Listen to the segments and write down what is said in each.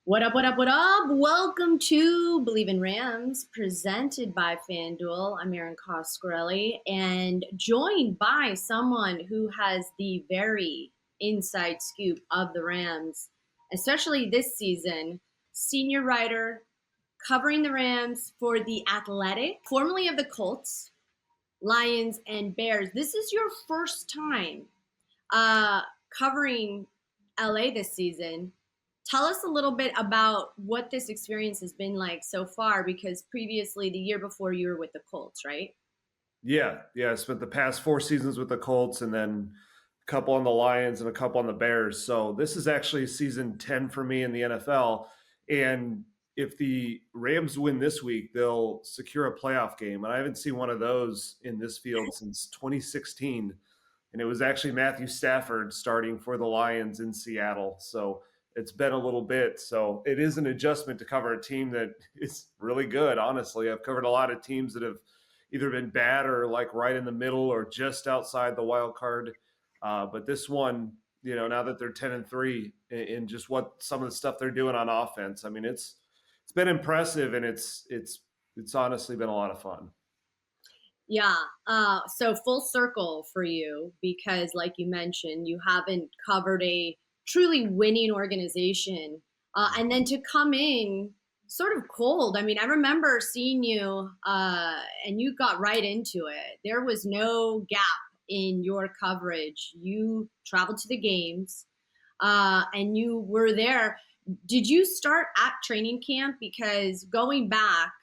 What up, what up, what up? Welcome to Bleav in Rams, presented by FanDuel. I'm Erin and joined by someone who has the very inside scoop of the Rams, especially this season, senior writer covering the Rams for The Athletic, formerly of the Colts, Lions, and Bears. This is your first time covering LA this season. Tell us a little bit about what this experience has been like so far, because previously, the year before, you were with the Colts, right? Yeah. I spent the past 4 seasons with the Colts and then a couple on the Lions and a couple on the Bears. So this is actually season 10 for me in the NFL. And if the Rams win this week, they'll secure a playoff game. And I haven't seen one of those in this field since 2016. And it was actually Matthew Stafford starting for the Lions in Seattle. So it's been a little bit. So it is an adjustment to cover a team that is really good, honestly. I've covered a lot of teams that have either been bad or like right in the middle or just outside the wild card. But this one, now that they're 10-3 in just what some of the stuff they're doing on offense, I mean, it's been impressive, and it's honestly been a lot of fun. Yeah. So full circle for you, because like you mentioned, you haven't covered a truly winning organization. And then to come in sort of cold. I mean, I remember seeing you and you got right into it. There was no gap in your coverage. You traveled to the games and you were there. Did you start at training camp? Because going back,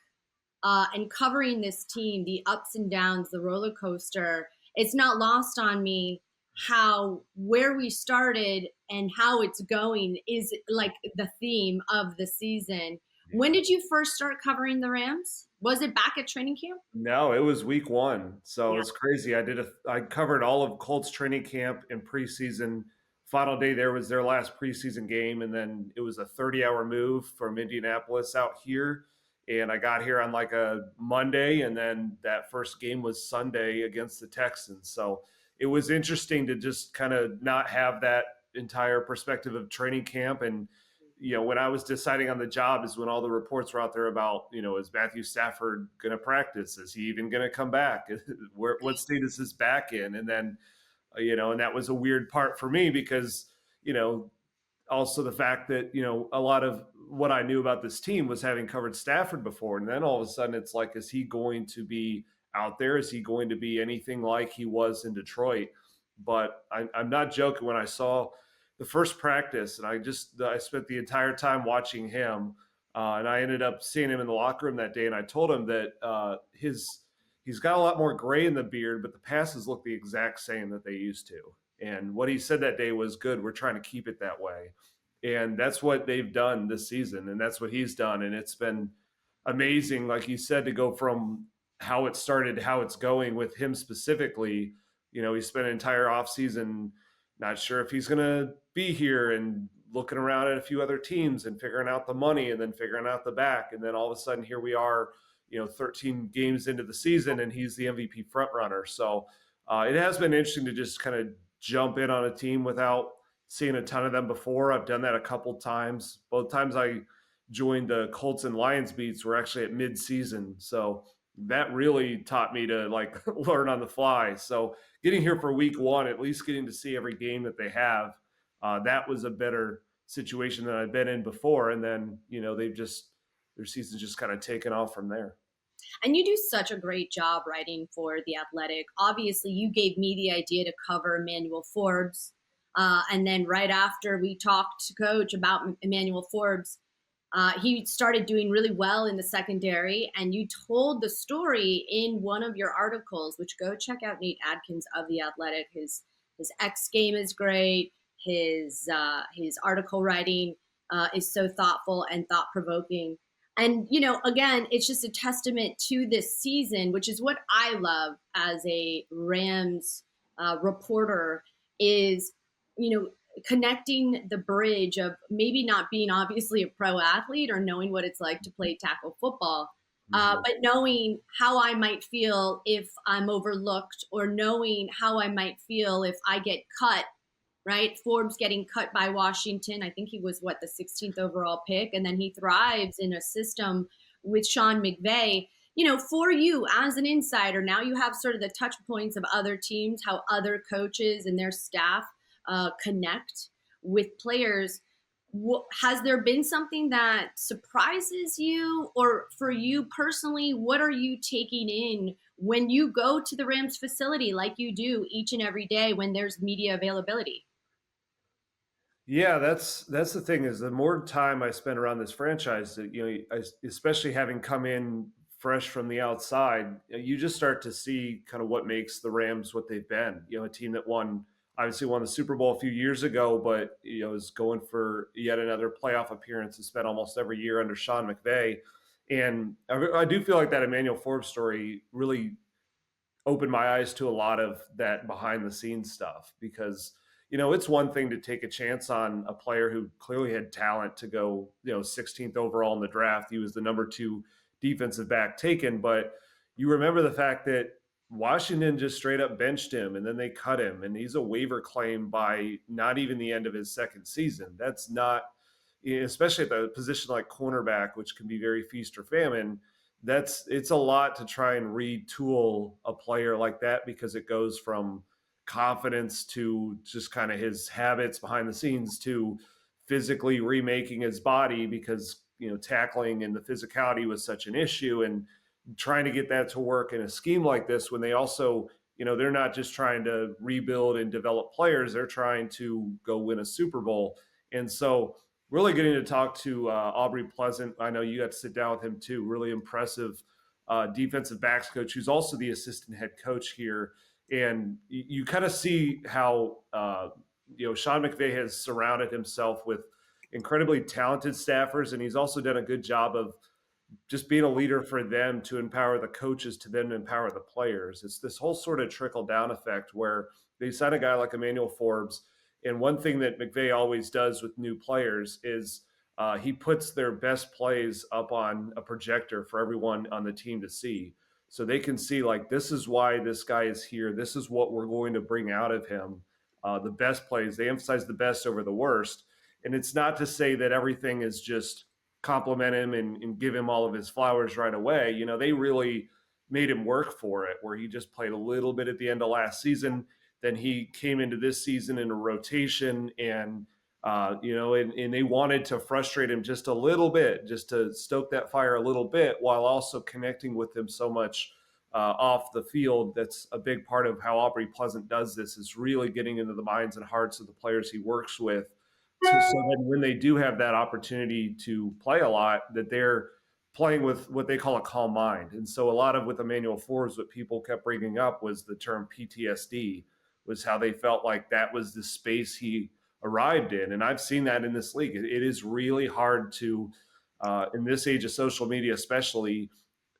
and covering this team, the ups and downs, the roller coaster, it's not lost on me how where we started and how it's going is like the theme of the season. When did you first start covering the Rams? Was it back at training camp? No, it was week one. So Yeah. it's crazy. I covered all of Colts training camp and preseason. Final day there was their last preseason game, and then it was a 30-hour move from Indianapolis out here. And I got here on like a Monday, and then that first game was Sunday against the Texans. So it was interesting to just kind of not have that entire perspective of training camp. And when I was deciding on the job is when all the reports were out there about, is Matthew Stafford going to practice? Is he even going to come back? What state is his back in? And then, and that was a weird part for me because, also the fact that, a lot of what I knew about this team was having covered Stafford before. And then all of a sudden it's like, is he going to be out there? Is he going to be anything like he was in Detroit? But I'm not joking when I saw the first practice, and I spent the entire time watching him, and I ended up seeing him in the locker room that day, and I told him that he's got a lot more gray in the beard, but the passes look the exact same that they used to. And what he said that day was, good, we're trying to keep it that way. And that's what they've done this season, and that's what he's done, and it's been amazing, like you said, to go from how it started to how it's going with him specifically. He spent an entire offseason not sure if he's going to be here and looking around at a few other teams and figuring out the money and then figuring out the back. And then all of a sudden, here we are, 13 games into the season, and he's the MVP front runner. So it has been interesting to just kind of jump in on a team without seeing a ton of them before. I've done that a couple times. Both times I joined the Colts and Lions beats were actually at mid-season. So that really taught me to like learn on the fly. So getting here for week one, at least getting to see every game that they have, that was a better situation than I've been in before. And then, their season's just kind of taken off from there. And you do such a great job writing for The Athletic. Obviously, you gave me the idea to cover Emmanuel Forbes. And then right after we talked to Coach about Emmanuel Forbes, he started doing really well in the secondary, and you told the story in one of your articles, which go check out Nate Atkins of The Athletic. His X game is great. His article writing is so thoughtful and thought provoking. And again, it's just a testament to this season, which is what I love as a Rams reporter. Is connecting the bridge of maybe not being obviously a pro athlete or knowing what it's like to play tackle football, but knowing how I might feel if I'm overlooked, or knowing how I might feel if I get cut, right? Forbes getting cut by Washington. I think he was what, the 16th overall pick, and then he thrives in a system with Sean McVay. For you as an insider, now you have sort of the touch points of other teams, how other coaches and their staff connect with players. Has there been something that surprises you, or for you personally, what are you taking in when you go to the Rams facility like you do each and every day when there's media availability? Yeah, that's the thing is the more time I spend around this franchise, especially having come in fresh from the outside, you just start to see kind of what makes the Rams what they've been. A team that obviously won the Super Bowl a few years ago, but is going for yet another playoff appearance and spent almost every year under Sean McVay. And I do feel like that Emmanuel Forbes story really opened my eyes to a lot of that behind the scenes stuff because it's one thing to take a chance on a player who clearly had talent to go 16th overall in the draft. He was the number 2 defensive back taken, but you remember the fact that Washington just straight up benched him and then they cut him, and he's a waiver claim by not even the end of his second season. That's not, especially at the position like cornerback, which can be very feast or famine. It's a lot to try and retool a player like that because it goes from confidence to just kind of his habits behind the scenes to physically remaking his body because tackling and the physicality was such an issue, and trying to get that to work in a scheme like this when they also they're not just trying to rebuild and develop players, they're trying to go win a Super Bowl. And so really getting to talk to Aubrey Pleasant. I know you got to sit down with him too. Really impressive defensive backs coach who's also the assistant head coach here. And you kind of see how Sean McVay has surrounded himself with incredibly talented staffers, and he's also done a good job of just being a leader for them to empower the coaches to then empower the players. It's this whole sort of trickle down effect where they sign a guy like Emmanuel Forbes. And one thing that McVay always does with new players is he puts their best plays up on a projector for everyone on the team to see. So they can see, like, this is why this guy is here. This is what we're going to bring out of him. The best plays, they emphasize the best over the worst. And it's not to say that everything is just compliment him and give him all of his flowers right away. They really made him work for it, where he just played a little bit at the end of last season. Then he came into this season in a rotation, and and they wanted to frustrate him just a little bit, just to stoke that fire a little bit, while also connecting with him so much off the field. That's a big part of how Aubrey Pleasant does this, is really getting into the minds and hearts of the players he works with. So that when they do have that opportunity to play a lot, that they're playing with what they call a calm mind. And so a lot of with Emmanuel Forbes, what people kept bringing up was the term PTSD, was how they felt like that was the space he arrived in. And I've seen that in this league. It is really hard to, in this age of social media especially,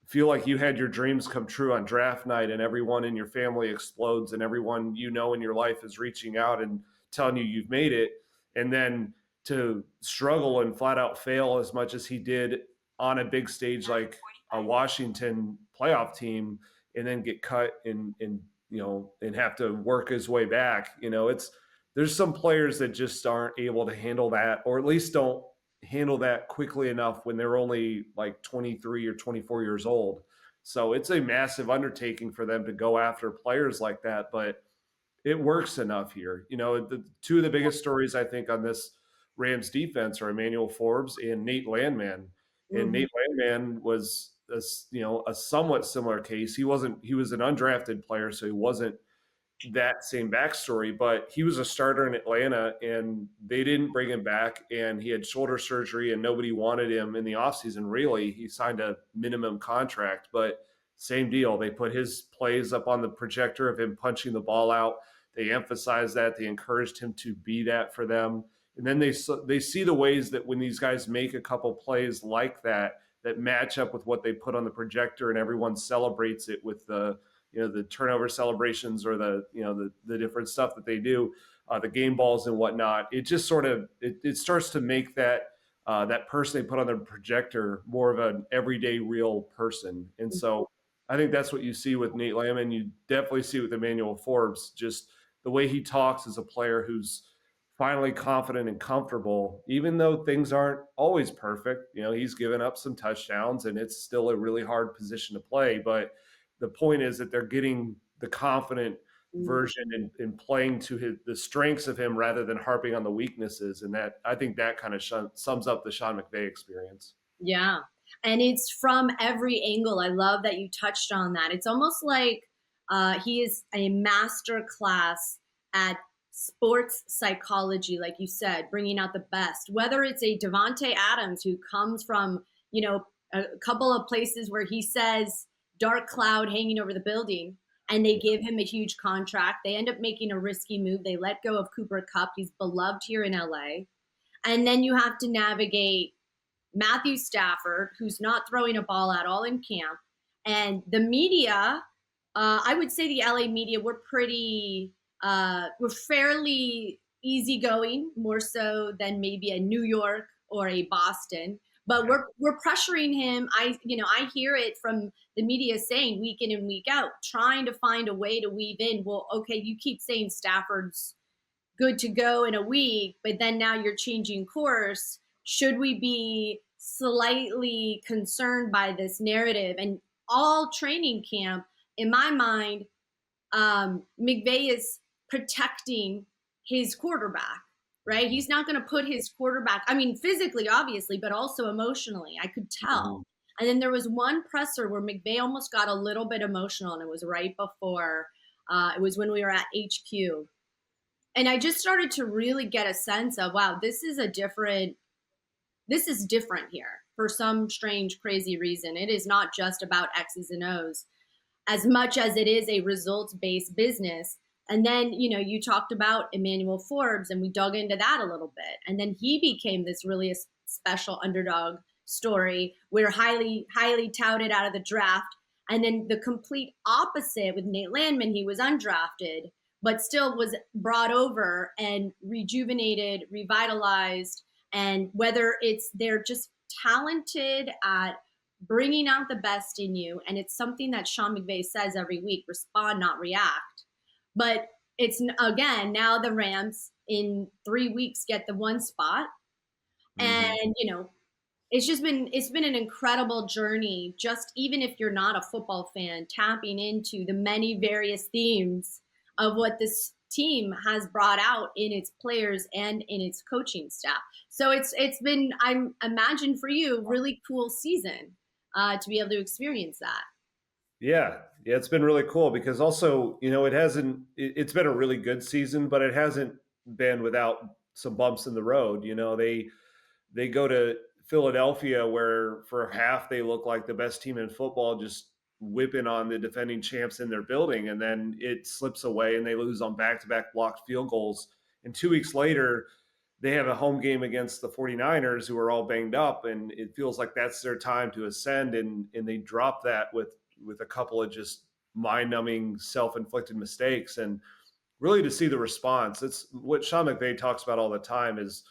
feel like you had your dreams come true on draft night and everyone in your family explodes and everyone in your life is reaching out and telling you you've made it. And then to struggle and flat out fail as much as he did on a big stage like a Washington playoff team, and then get cut and have to work his way back. There's some players that just aren't able to handle that, or at least don't handle that quickly enough when they're only like 23 or 24 years old. So it's a massive undertaking for them to go after players like that, but it works enough here. The two of the biggest stories I think on this Rams defense are Emmanuel Forbes and Nate Landman. And Mm-hmm. Nate Landman was a somewhat similar case. He was an undrafted player, so he wasn't that same backstory, but he was a starter in Atlanta and they didn't bring him back, and he had shoulder surgery and nobody wanted him in the offseason. Really, he signed a minimum contract, but same deal. They put his plays up on the projector of him punching the ball out. They emphasized that. They encouraged him to be that for them. And then they see the ways that when these guys make a couple plays like that, that match up with what they put on the projector, and everyone celebrates it with the turnover celebrations or the different stuff that they do, the game balls and whatnot. It just sort of it starts to make that that person they put on the projector more of an everyday real person. And so I think that's what you see with Nate Landman. You definitely see with Emmanuel Forbes, just the way he talks as a player who's finally confident and comfortable, even though things aren't always perfect. He's given up some touchdowns and it's still a really hard position to play. But the point is that they're getting the confident version and playing to the strengths of him rather than harping on the weaknesses. And that, I think that kind of sums up the Sean McVay experience. Yeah. And it's from every angle. I love that you touched on that. It's almost like he is a master class at sports psychology, like you said, bringing out the best. Whether it's a Devonte Adams who comes from, a couple of places where he says dark cloud hanging over the building, and they give him a huge contract. They end up making a risky move. They let go of Cooper Kupp. He's beloved here in LA. And then you have to navigate Matthew Stafford, who's not throwing a ball at all in camp. And the media, I would say the LA media, we're fairly easygoing, more so than maybe a New York or a Boston. But we're pressuring him. I hear it from the media saying week in and week out, trying to find a way to weave in. Well, okay, you keep saying Stafford's good to go in a week, but then now you're changing course. Should we be slightly concerned by this narrative? And all training camp, in my mind, McVay is protecting his quarterback, right? He's not going to put his quarterback, I mean, physically, obviously, but also emotionally. I could tell. Mm-hmm. And then there was one presser where McVay almost got a little bit emotional, and it was right before, it was when we were at HQ. And I just started to really get a sense of, wow, this is different here for some strange, crazy reason. It is not just about X's and O's as much as it is a results-based business. And then, you talked about Emmanuel Forbes, and we dug into that a little bit. And then he became this really special underdog story. We're highly, highly touted out of the draft. And then the complete opposite with Nate Landman, he was undrafted, but still was brought over and rejuvenated, revitalized. And whether it's they're just talented at bringing out the best in you, and it's something that Sean McVay says every week, respond, not react. But it's, again, now the Rams in 3 weeks get the one spot. Mm-hmm. And, it's been an incredible journey, just even if you're not a football fan, tapping into the many various themes of what this team has brought out in its players and in its coaching staff. So it's been, I imagine for you, really cool season to be able to experience that. Yeah, it's been really cool because also, it's been a really good season, but it hasn't been without some bumps in the road. They go to Philadelphia where for half they look like the best team in football, just whipping on the defending champs in their building, and then it slips away and they lose on back-to-back blocked field goals. And 2 weeks later, they have a home game against the 49ers, who are all banged up, and it feels like that's their time to ascend, and they drop that with a couple of just mind-numbing self-inflicted mistakes. And really to see the response, it's what Sean McVay talks about all the time is,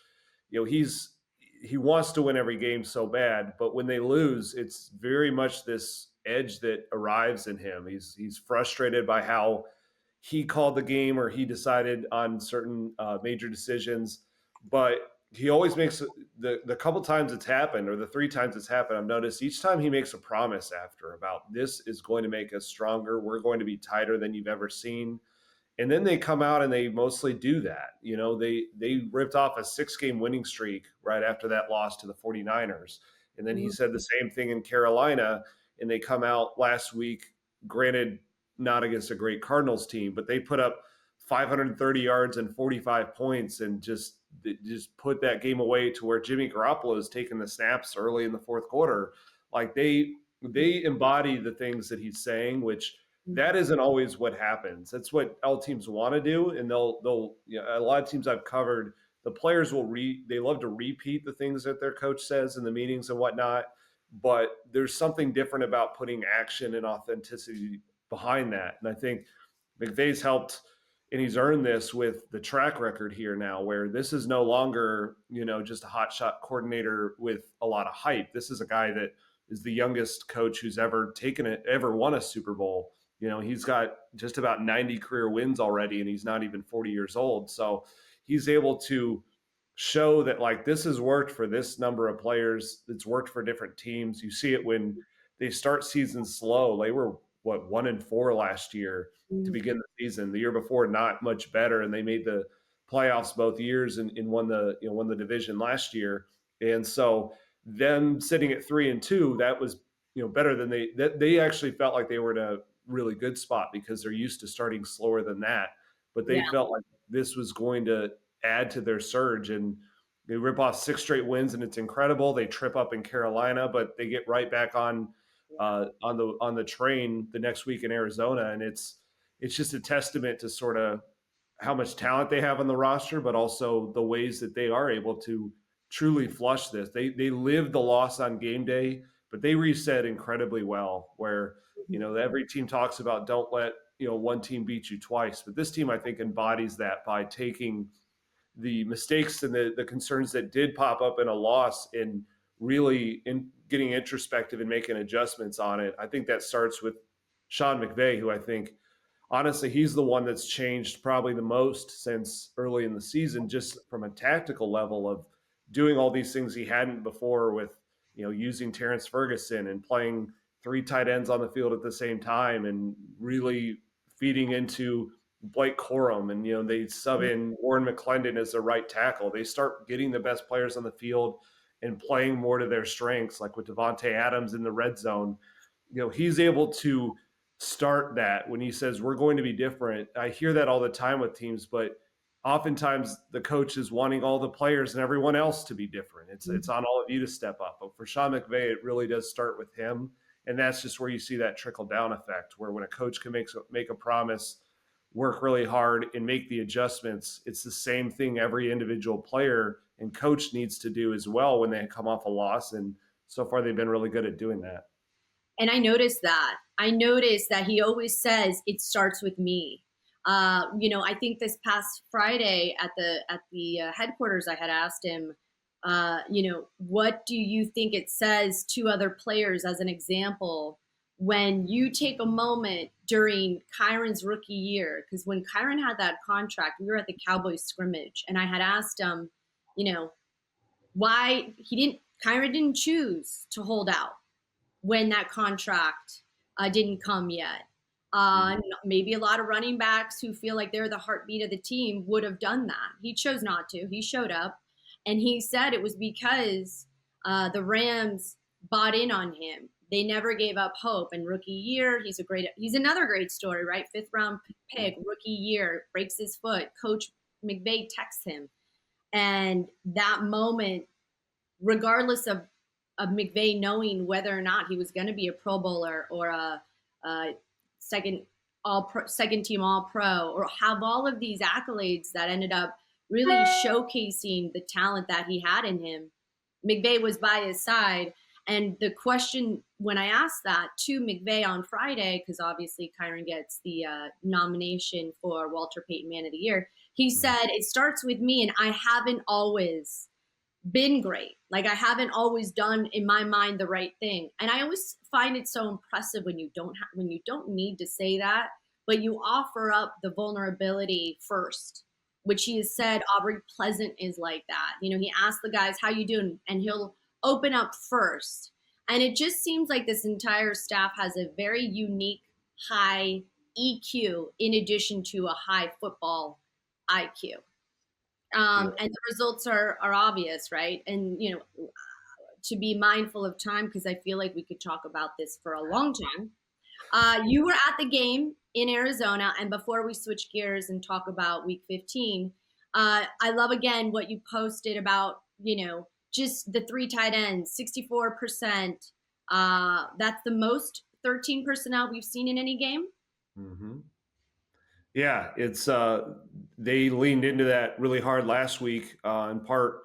he wants to win every game so bad, but when they lose, it's very much this edge that arrives in him. He's frustrated by how he called the game or he decided on certain major decisions, but he always makes the couple times it's happened, or the 3 times it's happened, I've noticed each time he makes a promise after about, this is going to make us stronger. We're going to be tighter than you've ever seen. And then they come out and they mostly do that. They ripped off a 6-game winning streak right after that loss to the 49ers. And then he said the same thing in Carolina, and they come out last week, granted not against a great Cardinals team, but they put up 530 yards and 45 points and just put that game away to where Jimmy Garoppolo is taking the snaps early in the fourth quarter. Like they embody the things that he's saying, which that isn't always what happens. That's what all teams want to do. And they'll a lot of teams I've covered, the players they love to repeat the things that their coach says in the meetings and whatnot. But there's something different about putting action and authenticity behind that. And I think McVay's helped, and he's earned this with the track record here now, where this is no longer, just a hotshot coordinator with a lot of hype. This is a guy that is the youngest coach who's ever won a Super Bowl. He's got just about 90 career wins already, and he's not even 40 years old. So he's able to show that like this has worked for this number of players. It's worked for different teams. You see it when they start seasons slow. They were what 1-4 last year to begin the season. The year before, not much better, and they made the playoffs both years and won the won the division last year. And so them sitting at 3-2, that was better than they actually felt like they were in a really good spot because they're used to starting slower than that. But they Yeah. felt like this was going to add to their surge, and they rip off 6 straight wins, and it's incredible. They trip up in Carolina, but they get right back on the train the next week in Arizona, and it's just a testament to sort of how much talent they have on the roster, but also the ways that they are able to truly flush this. They live the loss on game day, but they reset incredibly well. Where every team talks about don't let one team beat you twice, but this team I think embodies that by taking the mistakes and the concerns that did pop up in a loss and really getting introspective and making adjustments on it. I think that starts with Sean McVay, who I think honestly, he's the one that's changed probably the most since early in the season, just from a tactical level of doing all these things he hadn't before with, using Terrence Ferguson and playing 3 tight ends on the field at the same time and really feeding into Blake Corum. And, they sub in Warren McClendon as the right tackle. They start getting the best players on the field and playing more to their strengths, like with Devontae Adams in the red zone. He's able to start that when he says we're going to be different. I hear that all the time with teams, but oftentimes the coach is wanting all the players and everyone else to be different. It's on all of you to step up. But for Sean McVay, it really does start with him, and that's just where you see that trickle down effect, where when a coach can make a promise, work really hard, and make the adjustments, it's the same thing every individual player and coach needs to do as well when they come off a loss. And so far, they've been really good at doing that. And I noticed that. I noticed that he always says it starts with me. I think this past Friday at the headquarters, I had asked him, what do you think it says to other players as an example when you take a moment during Kyron's rookie year? Because when Kyron had that contract, we were at the Cowboys scrimmage, and I had asked him, why Kyron didn't choose to hold out when that contract didn't come yet. Maybe a lot of running backs who feel like they're the heartbeat of the team would have done that. He chose not to. He showed up, and he said it was because the Rams bought in on him. They never gave up hope. And rookie year, he's another great story, right? 5th round pick, rookie year, breaks his foot. Coach McVay texts him, and that moment, regardless of McVay knowing whether or not he was going to be a Pro Bowler or a second team All Pro, or have all of these accolades that ended up really showcasing the talent that he had in him, McVay was by his side. And the question when I asked that to McVay on Friday, because obviously Kyron gets the nomination for Walter Payton Man of the Year, he said, it starts with me, and I haven't always been great. Like, I haven't always done, in my mind, the right thing. And I always find it so impressive when you don't need to say that, but you offer up the vulnerability first, which he has said Aubrey Pleasant is like that. He asks the guys, how you doing? And he'll open up first. And it just seems like this entire staff has a very unique high EQ in addition to a high football IQ. And the results are obvious, right? And to be mindful of time, because I feel like we could talk about this for a long time. You were at the game in Arizona, and before we switch gears and talk about Week 15, I love again what you posted about just the 3 tight ends, 64%. That's the most 13 personnel we've seen in any game. Mm-hmm. Yeah, it's they leaned into that really hard last week. In part,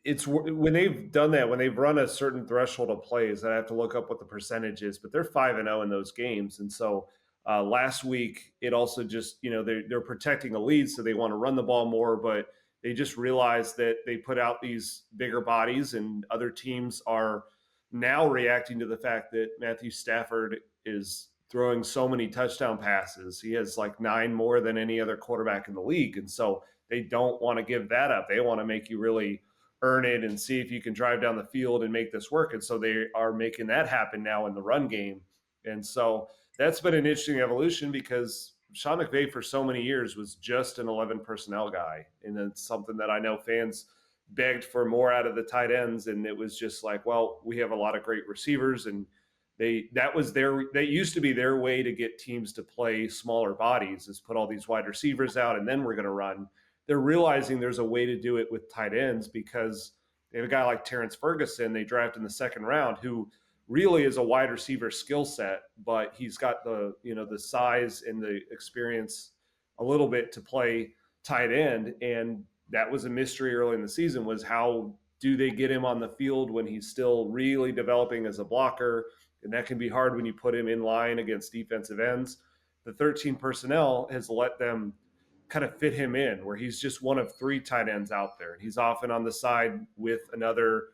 it's when they've done that, when they've run a certain threshold of plays. I have to look up what the percentage is, but they're 5-0 in those games. And so last week, it also just they're protecting a lead, so they want to run the ball more, but they just realized that they put out these bigger bodies, and other teams are now reacting to the fact that Matthew Stafford is throwing so many touchdown passes. He has like 9 more than any other quarterback in the league. And so they don't want to give that up. They want to make you really earn it and see if you can drive down the field and make this work. And so they are making that happen now in the run game. And so that's been an interesting evolution because Sean McVay for so many years was just an 11 personnel guy. And it's something that I know fans begged for more out of the tight ends. And it was just like, well, we have a lot of great receivers, and that used to be their way to get teams to play smaller bodies, is put all these wide receivers out and then we're going to run. They're realizing there's a way to do it with tight ends because they have a guy like Terrence Ferguson they drafted in the second round who really is a wide receiver skill set, but he's got the size and the experience a little bit to play tight end. And that was a mystery early in the season, was how do they get him on the field when he's still really developing as a blocker? And that can be hard when you put him in line against defensive ends. The 13 personnel has let them kind of fit him in, where he's just one of 3 tight ends out there. He's often on the side with another,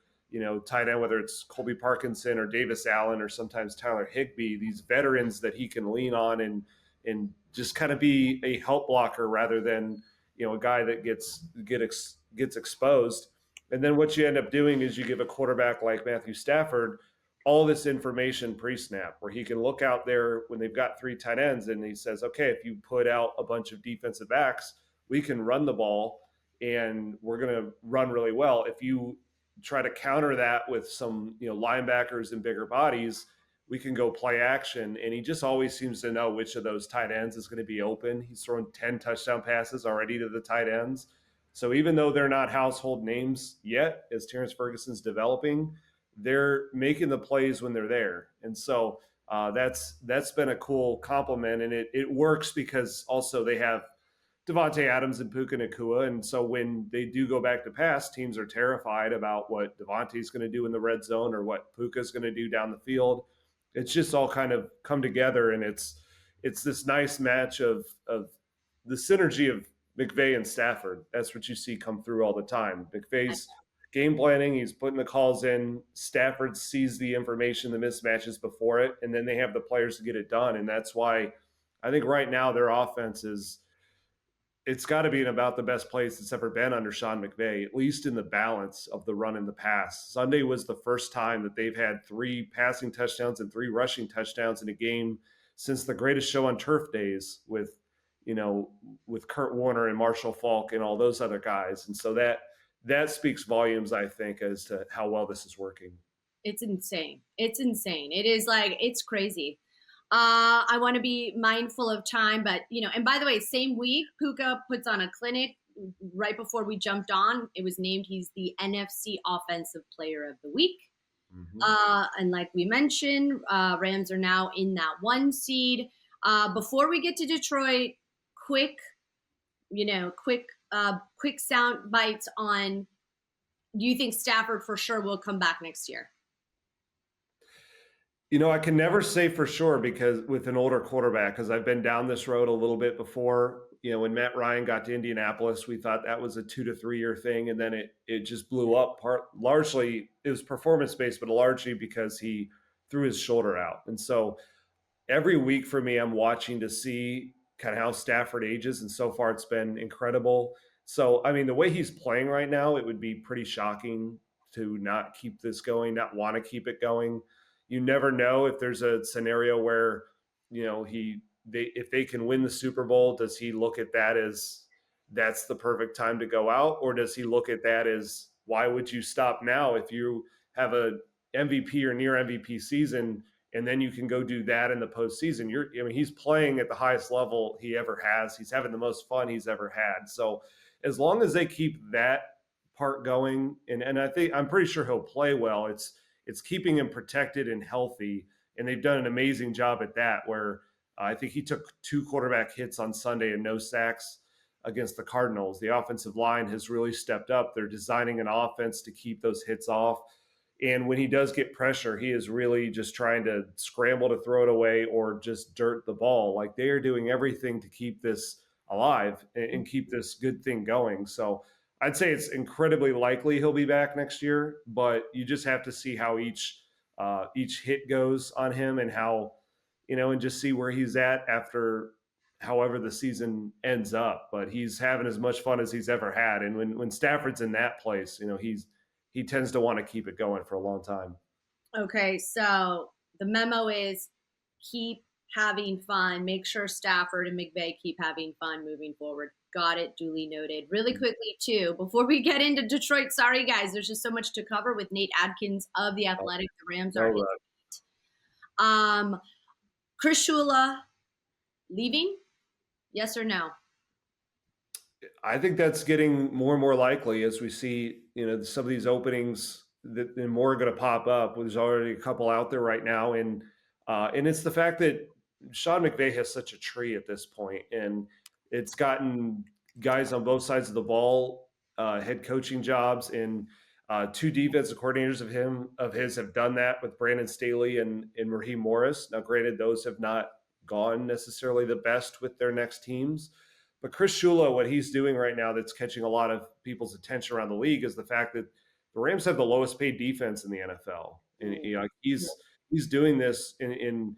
tight end, whether it's Colby Parkinson or Davis Allen or sometimes Tyler Higbee, these veterans that he can lean on and just kind of be a help blocker rather than, a guy that gets exposed. And then what you end up doing is you give a quarterback like Matthew Stafford all this information pre-snap, where he can look out there when they've got 3 tight ends and he says, okay, if you put out a bunch of defensive backs, we can run the ball and we're going to run really well. If you try to counter that with some, linebackers and bigger bodies, we can go play action. And he just always seems to know which of those tight ends is going to be open. He's thrown 10 touchdown passes already to the tight ends. So even though they're not household names yet, as Terrence Ferguson's developing, they're making the plays when they're there. And so that's been a cool compliment. And it works because also they have Devontae Adams and Puka Nacua. And so when they do go back to pass, teams are terrified about what Devontae's going to do in the red zone or what Puka's going to do down the field. It's just all kind of come together. And it's this nice match of the synergy of McVay and Stafford. That's what you see come through all the time. McVay's game planning, he's putting the calls in. Stafford sees the information, the mismatches before it, and then they have the players to get it done. And that's why I think right now their offense it's got to be in about the best place it's ever been under Sean McVay, at least in the balance of the run and the pass. Sunday was the first time that they've had 3 passing touchdowns and 3 rushing touchdowns in a game since the Greatest Show on Turf days with Kurt Warner and Marshall Faulk and all those other guys. And so that speaks volumes, I think, as to how well this is working. It's insane. It is it's crazy. I want to be mindful of time, but and by the way, same week, Puka puts on a clinic right before we jumped on. It was named he's the NFC Offensive Player of the Week. Mm-hmm. And like we mentioned, Rams are now in that 1 seed. Before we get to Detroit, quick sound bites on, do you think Stafford for sure will come back next year? I can never say for sure because with an older quarterback, because I've been down this road a little bit before. When Matt Ryan got to Indianapolis, we thought that was a 2 to 3 year thing, and then it just blew up. Largely, it was performance based, but largely because he threw his shoulder out. And so every week for me, I'm watching to see kind of how Stafford ages, and so far it's been incredible. So, I mean, the way he's playing right now, it would be pretty shocking to not keep this going, not want to keep it going. You never know if there's a scenario where, if they can win the Super Bowl, does he look at that as that's the perfect time to go out? Or does he look at that as, why would you stop now if you have a MVP or near MVP season and then you can go do that in the postseason? He's playing at the highest level he ever has. He's having the most fun he's ever had. So as long as they keep that part going, and I'm pretty sure he'll play well. It's keeping him protected and healthy, and they've done an amazing job at that, where I think he took 2 quarterback hits on Sunday and no sacks against the Cardinals. The offensive line has really stepped up. They're designing an offense to keep those hits off. And when he does get pressure, he is really just trying to scramble to throw it away or just dirt the ball. Like, they are doing everything to keep this alive and keep this good thing going. So I'd say it's incredibly likely he'll be back next year, but you just have to see how each hit goes on him and how and just see where he's at after however the season ends up. But he's having as much fun as he's ever had. And when Stafford's in that place, he tends to want to keep it going for a long time. Okay, so the memo is keep having fun. Make sure Stafford and McVay keep having fun moving forward. Got it. Duly noted. Really quickly, too, before we get into Detroit, sorry, guys, there's just so much to cover with Nate Atkins of The Athletic. The Rams are So, his feet. Chris Shula leaving? Yes or no? I think that's getting more and more likely as we see, some of these openings that more are going to pop up. There's already a couple out there right now, and it's the fact that Sean McVay has such a tree at this point, and it's gotten guys on both sides of the ball head coaching jobs, and two defensive coordinators of his have done that with Brandon Staley and Raheem Morris. Now, granted, those have not gone necessarily the best with their next teams. But Chris Shula, what he's doing right now that's catching a lot of people's attention around the league is the fact that the Rams have the lowest paid defense in the NFL. And he's doing this in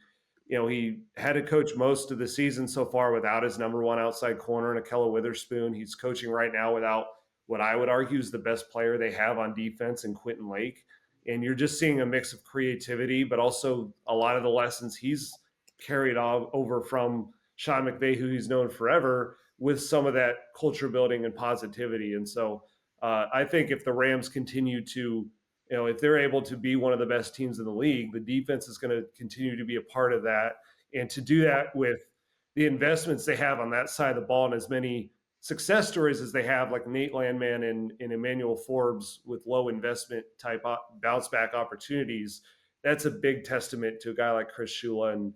he had to coach most of the season so far without his number one outside corner and Akella Witherspoon. He's coaching right now without what I would argue is the best player they have on defense in Quentin Lake. And you're just seeing a mix of creativity, but also a lot of the lessons he's carried over from Sean McVay, who he's known forever, with some of that culture building and positivity. And so I think if the Rams continue to, if they're able to be one of the best teams in the league, the defense is going to continue to be a part of that. And to do that with the investments they have on that side of the ball and as many success stories as they have, like Nate Landman and Emmanuel Forbes with low investment type bounce back opportunities, that's a big testament to a guy like Chris Shula. And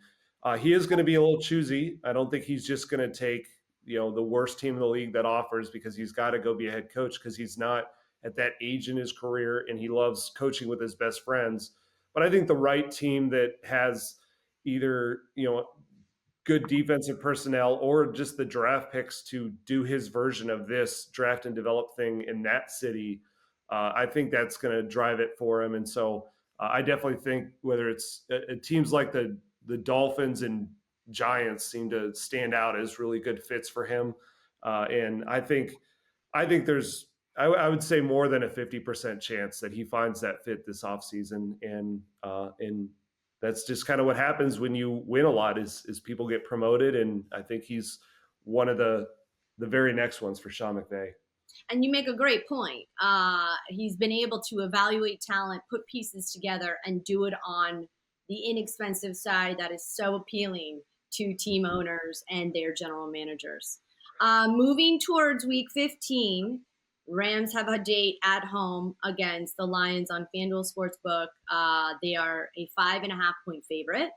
he is going to be a little choosy. I don't think he's just going to take the worst team in the league that offers, because he's got to go be a head coach, because he's not at that age in his career and he loves coaching with his best friends. But I think the right team that has either, good defensive personnel or just the draft picks to do his version of this draft and develop thing in that city, I think that's going to drive it for him. And so I definitely think whether it's teams like the Dolphins and Giants seem to stand out as really good fits for him. And I think there's, I would say more than a 50% chance that he finds that fit this offseason. And that's just kind of what happens when you win a lot is people get promoted. And I think he's one of the very next ones for Sean McVay. And you make a great point. He's been able to evaluate talent, put pieces together, and do it on the inexpensive side that is so appealing to team owners and their general managers. Moving towards week 15, Rams have a date at home against the Lions on FanDuel Sportsbook. They are a 5.5-point favorite.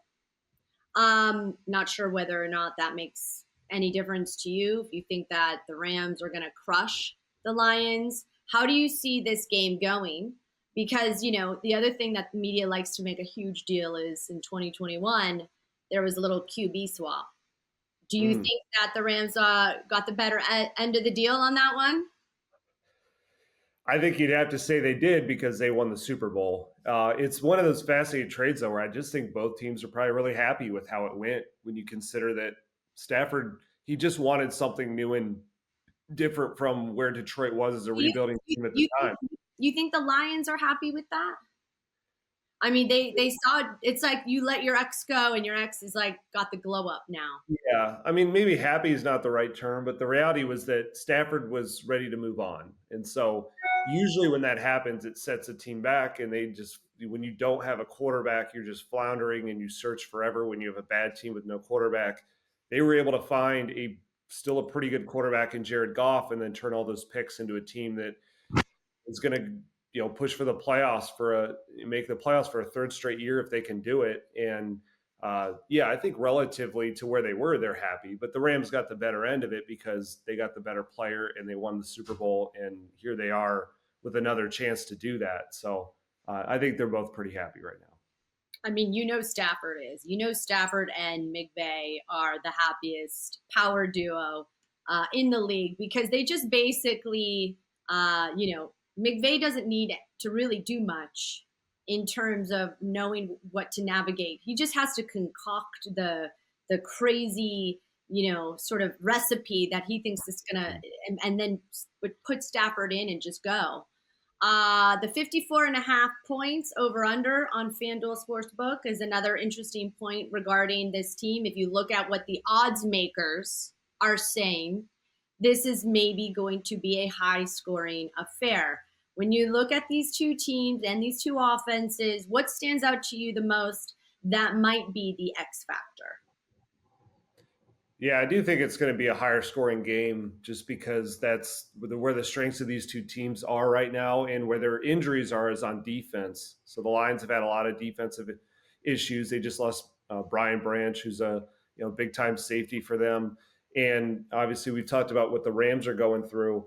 Not sure whether or not that makes any difference to you. If you think that the Rams are going to crush the Lions, how do you see this game going? Because, the other thing that the media likes to make a huge deal is in 2021, there was a little QB swap. Do you think that the Rams got the better end of the deal on that one? I think you'd have to say they did, because they won the Super Bowl. It's one of those fascinating trades, though, where I just think both teams are probably really happy with how it went when you consider that Stafford, he just wanted something new and different from where Detroit was as a rebuilding team at the time. You think the Lions are happy with that? I mean, they saw it's like you let your ex go, and your ex is like got the glow up now. Yeah, I mean, maybe happy is not the right term, but the reality was that Stafford was ready to move on, and so usually when that happens, it sets a team back, and when you don't have a quarterback, you're just floundering and you search forever. When you have a bad team with no quarterback, they were able to find still a pretty good quarterback in Jared Goff, and then turn all those picks into a team that is going to push for the playoffs make the playoffs for a third straight year if they can do it. And I think relatively to where they were, they're happy. But the Rams got the better end of it because they got the better player and they won the Super Bowl. And here they are with another chance to do that. So I think they're both pretty happy right now. I mean, Stafford is. Stafford and McVay are the happiest power duo in the league, because they just basically, McVay doesn't need to really do much in terms of knowing what to navigate. He just has to concoct the crazy, sort of recipe that he thinks is gonna, and then would put Stafford in and just go. The 54.5 points over under on FanDuel Sportsbook is another interesting point regarding this team. If you look at what the odds makers are saying, this is maybe going to be a high scoring affair. When you look at these two teams and these two offenses, what stands out to you the most that might be the X factor? Yeah, I do think it's going to be a higher scoring game just because that's where the strengths of these two teams are right now, and where their injuries are is on defense. So the Lions have had a lot of defensive issues. They just lost Brian Branch, who's a big time safety for them, and obviously we've talked about what the Rams are going through.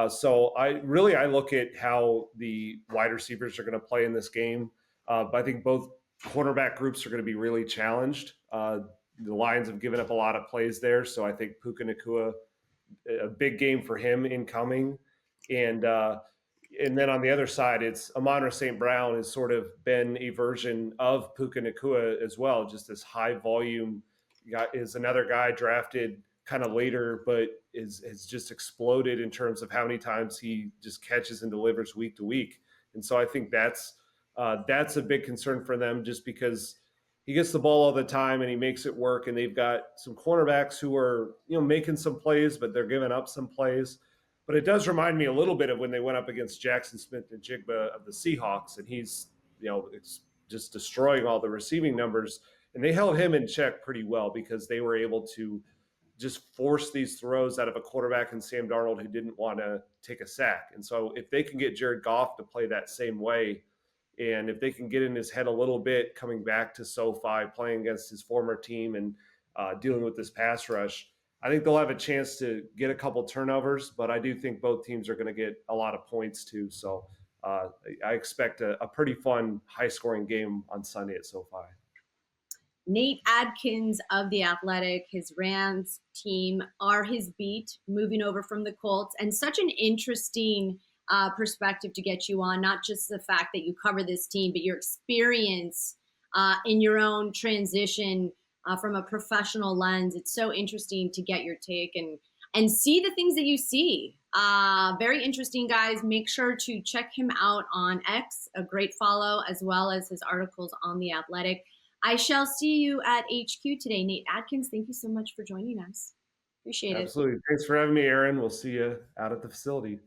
So I look at how the wide receivers are going to play in this game. But I think both cornerback groups are going to be really challenged. The Lions have given up a lot of plays there, so I think Puka Nacua, a big game for him incoming, and then on the other side, it's Amon-Ra St. Brown has sort of been a version of Puka Nacua as well. Just this high volume guy is another guy drafted kind of later, but has just exploded in terms of how many times he just catches and delivers week to week. And so I think that's a big concern for them, just because he gets the ball all the time and he makes it work. And they've got some cornerbacks who are, making some plays, but they're giving up some plays. But it does remind me a little bit of when they went up against Jackson Smith-Njigba of the Seahawks, and he's, it's just destroying all the receiving numbers. And they held him in check pretty well because they were able to just force these throws out of a quarterback in Sam Darnold who didn't want to take a sack. And so if they can get Jared Goff to play that same way, and if they can get in his head a little bit coming back to SoFi, playing against his former team and dealing with this pass rush, I think they'll have a chance to get a couple turnovers, but I do think both teams are going to get a lot of points too. So I expect a pretty fun, high-scoring game on Sunday at SoFi. Nate Atkins of The Athletic, his Rams team are his beat, moving over from the Colts, and such an interesting perspective to get you on, not just the fact that you cover this team, but your experience in your own transition from a professional lens. It's so interesting to get your take and see the things that you see. Very interesting, guys. Make sure to check him out on X, a great follow, as well as his articles on The Athletic. I shall see you at HQ today. Nate Atkins, thank you so much for joining us. Appreciate it. Absolutely. Thanks for having me, Erin. We'll see you out at the facility.